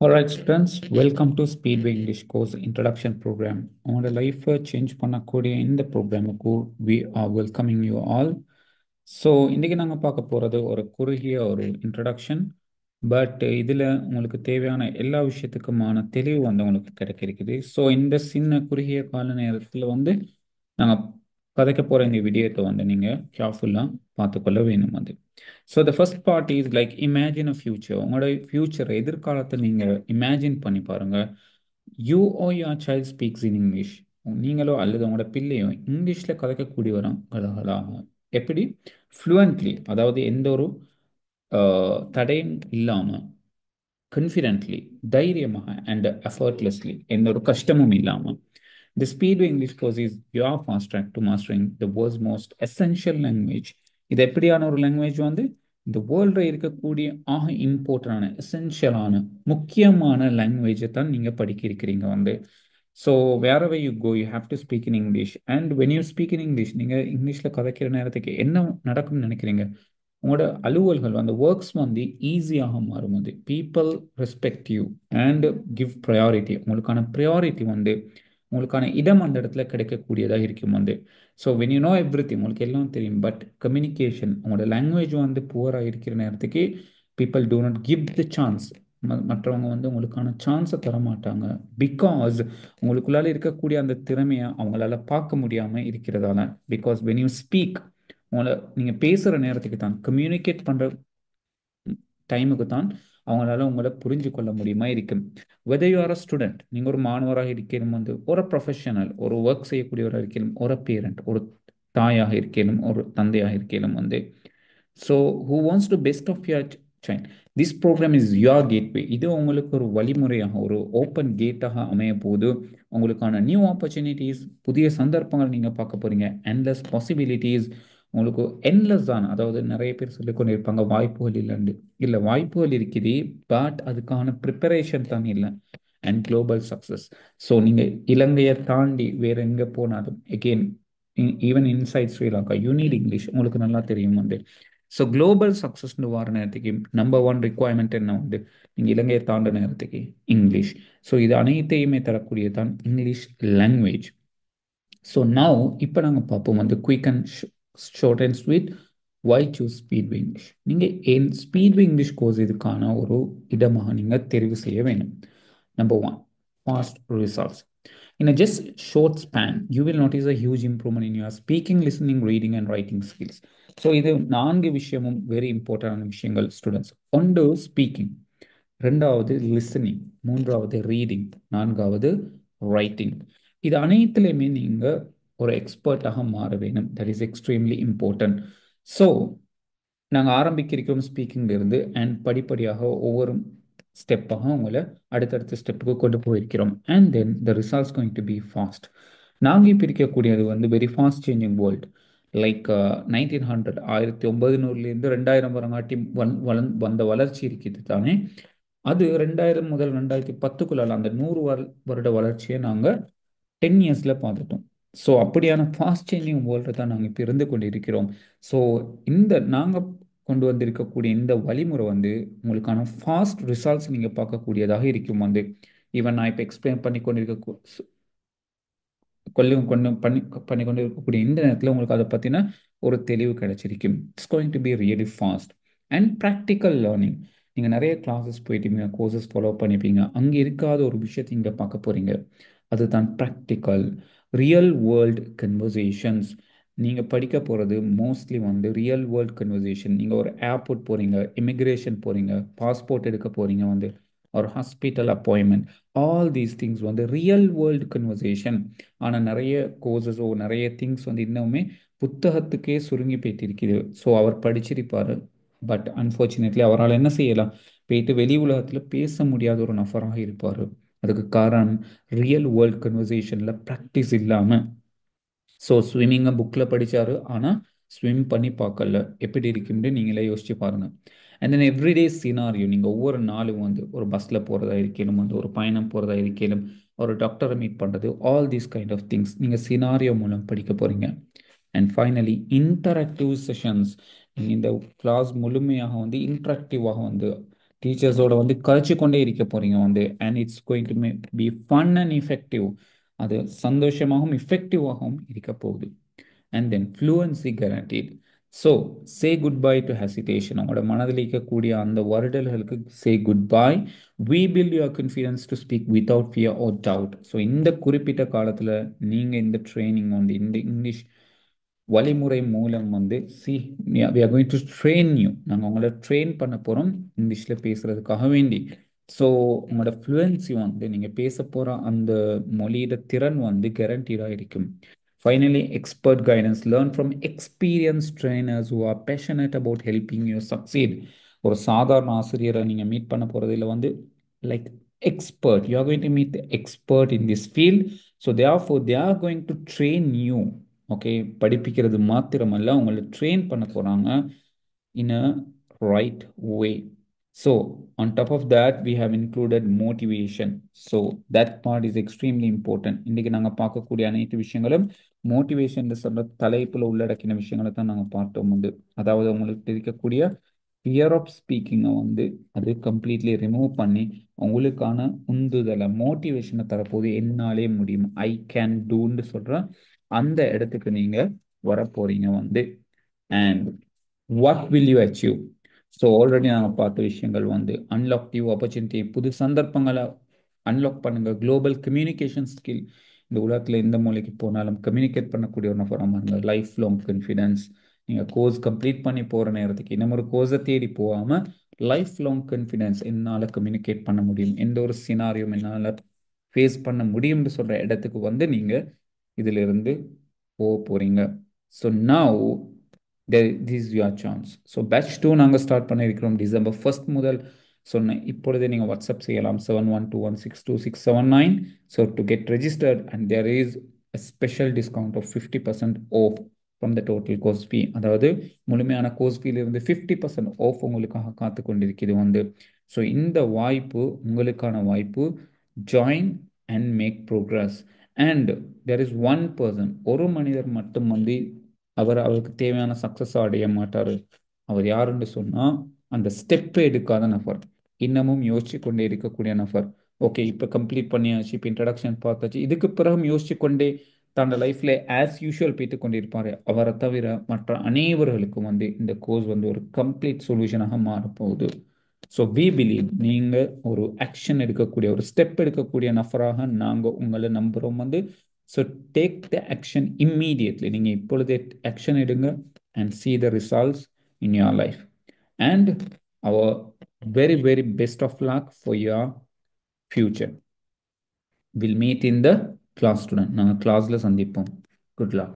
Alright, students, welcome to Speedway English Course Introduction Program. உங்களோட லைஃப்பை change பண்ணக்கூடிய இந்த ப்ரோக்ராமுக்கு we are welcoming you all. So இன்றைக்கி நாங்கள் பார்க்க போகிறது ஒரு குறுகிய ஒரு இன்ட்ரடக்ஷன். பட் இதில் உங்களுக்கு தேவையான எல்லா விஷயத்துக்குமான தெளிவு வந்து உங்களுக்கு கிடைக்கிருக்குது. ஸோ இந்த சின்ன குறுகிய கால நேரத்தில் வந்து நாங்கள் கதைக்க போகிற இந்த விடயத்தை வந்து நீங்கள் கேர்ஃபுல்லாக பார்த்துக்கொள்ள வேணும் வந்து. So the first part is like imagine a future. உங்களோட ஃபியூச்சர் எதிர்காலத்தை நீங்கள் இமேஜின் பண்ணி பாருங்கள். You or your child speaks in English. நீங்களோ அல்லது உங்களோட பிள்ளையோ இங்கிலீஷில் கதைக்கக்கூடியவராக எப்படி ஃப்ளூவன்ட்லி, அதாவது எந்த ஒரு தடையும் இல்லாமல் கான்ஃபிடென்ட்லி, தைரியமாக அண்ட் எஃபர்ட்லெஸ்லி, எந்த ஒரு கஷ்டமும் இல்லாமல். The Speedway English course is your fast track to mastering the world's most essential language. இது எப்படியான ஒரு லாங்குவேஜ் வந்து இந்த வேர்ல்டில் இருக்கக்கூடிய ஆக இம்பார்ட்டண்டான எசென்ஷியலான முக்கியமான லாங்குவேஜை தான் நீங்கள் படிக்க இருக்கிறீங்க வந்து. So wherever you go you have to speak in English, and when you speak in English நீங்கள் இங்கிலீஷில் கதைக்கிற நேரத்துக்கு என்ன நடக்கும்னு நினைக்கிறீங்க? உங்களோட அலுவல்கள் அந்த ஒர்க்ஸ் வந்து ஈஸியாக மாறும். வந்து people respect you and give priority. உங்களுக்கான ப்ரையாரிட்டி வந்து உங்களுக்கான இடம் அந்த இடத்துல கிடைக்கக்கூடியதாக இருக்கும் வந்து. So when you know every thing, உங்களுக்கு எல்லாம் தெரியும், பட் கம்யூனிகேஷன் உங்களோட லாங்குவேஜ் வந்து புவராக இருக்கிற நேரத்துக்கு people do not give the chance. மற்றவங்க வந்து உங்களுக்கான சான்ஸை தர மாட்டாங்க. பிகாஸ் உங்களுக்குள்ளால இருக்கக்கூடிய அந்த திறமையை அவங்களால பார்க்க முடியாமல் இருக்கிறதால. பிகாஸ் வென் யூ ஸ்பீக், உங்களை நீங்கள் பேசுகிற நேரத்துக்கு தான், கம்யூனிகேட் பண்ணுற டைமுக்கு தான் அவங்களால உங்களை புரிஞ்சு கொள்ள முடியுமா இருக்கும். Whether you are a student, நீங்கள் ஒரு மாணவராக இருக்கணும் வந்து, ஒரு ப்ரொஃபஷனல், ஒரு ஒர்க் செய்யக்கூடியவராக இருக்கணும், ஒரு பேரண்ட், ஒரு தாயாக இருக்கணும், ஒரு தந்தையாக இருக்கணும் வந்து. So who wants to best of your child, this program is your gateway. இது உங்களுக்கு ஒரு வழிமுறையாக, ஒரு ஓப்பன் கேட்டாக அமைய போது உங்களுக்கான நியூ ஆப்பர்ச்சுனிட்டிஸ், புதிய சந்தர்ப்பங்கள் நீங்கள் பார்க்க போகிறீங்க. என்லெஸ் பாசிபிலிட்டிஸ், உங்களுக்கு என்லெஸ் தான். அதாவது நிறைய பேர் சொல்லிக்கொண்டு இருப்பாங்க வாய்ப்புகள் இல்லைன்னு. இல்லை, வாய்ப்புகள் இருக்குது, பட் அதுக்கான ப்ரிப்பரேஷன் தான் இல்லை. And global success. ஸோ நீங்கள் இலங்கையை தாண்டி வேறு எங்கே போனாலும், again even inside Sri Lanka, you need English. உங்களுக்கு நல்லா தெரியும் வந்து. ஸோ குளோபல் சக்ஸஸ்னு வர நேரத்துக்கு நம்பர் ஒன் ரிக்குவயர்மெண்ட் என்ன வந்து, நீங்கள் இலங்கையை தாண்ட நேரத்துக்கு இங்கிலீஷ். ஸோ இது அனைத்தையுமே தரக்கூடியது தான் இங்கிலீஷ் லாங்குவேஜ். ஸோ நவ் இப்போ நாங்கள் பார்ப்போம் வந்து quick and short and sweet, why choose Speedway English. நீங்கள் ஏன் ஸ்பீட்வே இங்கிலீஷ் கோர்ஸ் இதுக்கான ஒரு இடமாக நீங்கள் தெரிவு செய்ய வேண்டும். Number one, fast results. In a just short span, you will notice a huge improvement in your speaking, listening, reading, and writing skills. So இது நான்கு விஷயமும் வெரி இம்பார்ட்டண்டான விஷயங்கள் ஸ்டூடெண்ட்ஸ். ஒன்று ஸ்பீக்கிங், ரெண்டாவது லிசனிங், மூன்றாவது ரீடிங், நான்காவது ரைட்டிங். இது அனைத்துலையுமே நீங்கள் ஒரு எக்ஸ்பர்ட்டாக மாற வேணும். That is extremely important. So நாங்கள் ஆரம்பிக்கிறோம் ஸ்பீக்கிங்லேருந்து, அண்ட் படிப்படியாக ஒவ்வொரு ஸ்டெப்பாக உங்களை அடுத்தடுத்த ஸ்டெப்புக்கு கொண்டு போயிருக்கிறோம். And then the results going to be fast. நாங்கள் இப்போ இருக்கக்கூடியது வந்து very fast changing world. Like 1900, 1900லேருந்து 2000 வரங்காட்டி வந்த வளர்ச்சி இருக்குது தானே. அது 2000 முதல் 2010க்குள்ளால அந்த 100 வருட வளர்ச்சியை நாங்கள் 10 இயர்ஸில் பார்த்துட்டோம். ஸோ அப்படியான ஃபாஸ்ட் சேஞ்சிங் வேர்ல்டு தான் நாங்கள் இப்போ இருந்து கொண்டு இருக்கிறோம். ஸோ இந்த நாங்கள் கொண்டு வந்திருக்கக்கூடிய இந்த வழிமுறை வந்து உங்களுக்கான ஃபாஸ்ட் ரிசல்ட்ஸ் நீங்கள் பார்க்கக்கூடியதாக இருக்கும் வந்து. ஈவன் நான் இப்போ எக்ஸ்பிளைன் பண்ணி கொண்டிருக்க பண்ணி கொண்டு இருக்கக்கூடிய இந்த நேரத்தில் உங்களுக்கு அதை பற்றின ஒரு தெளிவு கிடைச்சிருக்கும். It's going to be really fast and practical learning. நீங்கள் நிறைய கிளாஸஸ் போயிட்டீங்க, கோர்சஸ் ஃபாலோ பண்ணிப்பீங்க, அங்கே இருக்காத ஒரு விஷயத்தை இங்கே பார்க்க போகிறீங்க. அதுதான் ப்ராக்டிக்கல் ரியல் வேர்ல்டு கன்வர்சேஷன்ஸ். நீங்கள் படிக்க போகிறது மோஸ்ட்லி வந்து ரியல் வேர்ல்டு கன்வர்சேஷன். நீங்கள் ஒரு ஏர்போர்ட் போகிறீங்க, இமிக்ரேஷன் போகிறீங்க, பாஸ்போர்ட் எடுக்க போகிறீங்க வந்து, ஒரு hospital appointment, all these things வந்து ரியல் வேர்ல்டு கன்வர்சேஷன். ஆனால் நிறைய கோர்சஸோ நிறைய திங்ஸ் வந்து இன்னுமே புத்தகத்துக்கே சுருங்கி போயிட்டிருக்குது. ஸோ அவர் படிச்சிருப்பார், பட் அன்ஃபார்ச்சுனேட்லி அவரால் என்ன செய்யலாம், போயிட்டு வெளி உலகத்தில் பேச முடியாத ஒரு நபராக இருப்பார். அதுக்கு காரணம் ரியல் வேர்ல்ட் கன்வர்சேஷனில் ப்ராக்டிஸ் இல்லாமல். ஸோ ஸ்விம்மிங்கை புக்கில் படித்தார், ஆனால் ஸ்விம் பண்ணி பார்க்கல. எப்படி இருக்குன்னு நீங்களே யோசிச்சு பாருங்கள். அண்ட் தென் எவ்ரிடே சினாரியோ, நீங்கள் ஒவ்வொரு நாளும் வந்து ஒரு பஸ்ஸில் போகிறதா இருக்கலும், வந்து ஒரு பயணம் போகிறதா இருக்கலும், ஒரு டாக்டரை மீட் பண்ணுறது, all these kind of things நீங்கள் சினாரியோ மூலம் படிக்க போகிறீங்க. And finally interactive sessions. நீங்கள் இந்த கிளாஸ் முழுமையாக வந்து இன்ட்ராக்டிவாக வந்து டீச்சர்ஸோட வந்து கழிச்சு கொண்டே இருக்க போறீங்க வந்து and it's going to be fun and effective. அது சந்தோஷமாகவும் இஃபெக்டிவாகவும் இருக்க போகுது. And then fluency guaranteed. So say goodbye to hesitation. உங்களோட மனதில் இருக்கக்கூடிய அந்த வருடல்களுக்கு say goodbye. We build your confidence to speak without fear or doubt. So இந்த குறிப்பிட்ட காலத்தில் நீங்கள் இந்த ட்ரைனிங் வந்து இந்த இங்கிலீஷ் வழிமுறை மூலம் வந்து we are going to train you. நாங்கள் உங்களை ட்ரெயின் பண்ண போகிறோம் இங்கிலீஷில் பேசுகிறதுக்காக வேண்டி. ஸோ உங்களோட ஃப்ளூயன்சி வந்து நீங்கள் பேச போகிற அந்த மொழியோட திறன் வந்து கேரண்டீடாக இருக்கும். Finally, expert guidance. Learn from experienced trainers who are passionate about helping you succeed. ஒரு சாதாரண ஆசிரியரை நீங்கள் மீட் பண்ண போகிறது இல்லை வந்து like expert. You are going to meet the expert in this field. So therefore, they are going to train you. Okay, படிப்பிக்கிறது மாத்திரமல்ல உங்களை ட்ரெயின் பண்ண போகிறாங்க in a right way. So on top of that, we have included motivation. So that part is extremely important. இன்னைக்கு நாங்கள் பார்க்கக்கூடிய அனைத்து விஷயங்களும் மோட்டிவேஷன் சொல்ற தலைப்புல உள்ளடக்கின விஷயங்களை தான் நாங்கள் பார்த்தோம் வந்து. அதாவது உங்களுக்கு இருக்கக்கூடிய ஃபியர் ஆஃப் ஸ்பீக்கிங்கை வந்து அது கம்ப்ளீட்லி ரிமூவ் பண்ணி உங்களுக்கான உந்துதலை மோட்டிவேஷனை தரப்போது என்னாலே முடியும், ஐ கேன் டூன்னு சொல்ற அந்த இடத்துக்கு நீங்க வர போறீங்க வந்து. And what will you achieve? So already நாங்கள் பார்த்த விஷயங்கள் வந்து அன்லாக் நியூ ஆப்பர்ச்சுனிட்டி, புது சந்தர்ப்பங்களை அன்லாக் பண்ணுங்க. Global communication skill. இந்த உலகத்தில் எந்த மூலைக்கு போனாலும் கம்யூனிகேட் பண்ணக்கூடிய ஒரு நபராக இருங்க. Life long confidence. நீங்கள் கோர்ஸ் கம்ப்ளீட் பண்ணி போகிற நேரத்துக்கு இன்னும் ஒரு கோர்ஸை தேடி போகாமல் லைஃப் லாங் கான்ஃபிடென்ஸ், என்னால் கம்யூனிகேட் பண்ண முடியும், எந்த ஒரு சினாரியும் என்னால் ஃபேஸ் பண்ண முடியும்னு சொல்கிற இடத்துக்கு வந்து நீங்கள் இதிலிருந்து போக போகிறீங்க. So now this is your chance. So batch 2 நாங்கள் ஸ்டார்ட் பண்ணியிருக்கிறோம் டிசம்பர் 1 முதல் சொன்னேன். இப்பொழுதே நீங்கள் வாட்ஸ்அப் செய்யலாம் 7121626679. So to get registered and there is a special discount of 50% off from the total course fee. அதாவது முழுமையான கோர்ஸ் ஃபீலிருந்து 50% ஆஃப் உங்களுக்காக காத்து கொண்டிருக்கிறது வந்து. ஸோ இந்த வாய்ப்பு உங்களுக்கான வாய்ப்பு. Join and make progress. And there is one person, ஒரு மனிதர் மட்டும் வந்து அவருக்கு தேவையான சக்ஸஸ் அடைய மாட்டார். அவர் யாருன்னு சொன்னால் அந்த ஸ்டெப்பை எடுக்காத நபர், இன்னமும் யோசிச்சு கொண்டே இருக்கக்கூடிய நபர். ஓகே, இப்போ கம்ப்ளீட் பண்ணியாச்சு, இப்போ இன்ட்ரடக்ஷன் பார்த்தாச்சு, இதுக்கு பிறகு யோசிச்சு கொண்டே தன்னோட லைஃப்பில் ஆஸ் யூஷுவல் போய்த்து கொண்டிருப்பார். அவரை தவிர மற்ற அனைவர்களுக்கும் வந்து இந்த கோர்ஸ் வந்து ஒரு கம்ப்ளீட் சொல்யூஷனாக மாறப்போகுது. ஸோ வி பிலீவ் நீங்கள் ஒரு ஆக்ஷன் எடுக்கக்கூடிய ஒரு ஸ்டெப் எடுக்கக்கூடிய நபராக நாங்கள் உங்களை நம்புகிறோம் வந்து. So take the action immediately. நீங்கள் இப்பொழுதே ஆக்ஷன் எடுங்க and see the results in your life. And our very, very best of luck for your future. We'll meet in the class student. நாங்கள் கிளாஸில் சந்திப்போம். Good luck.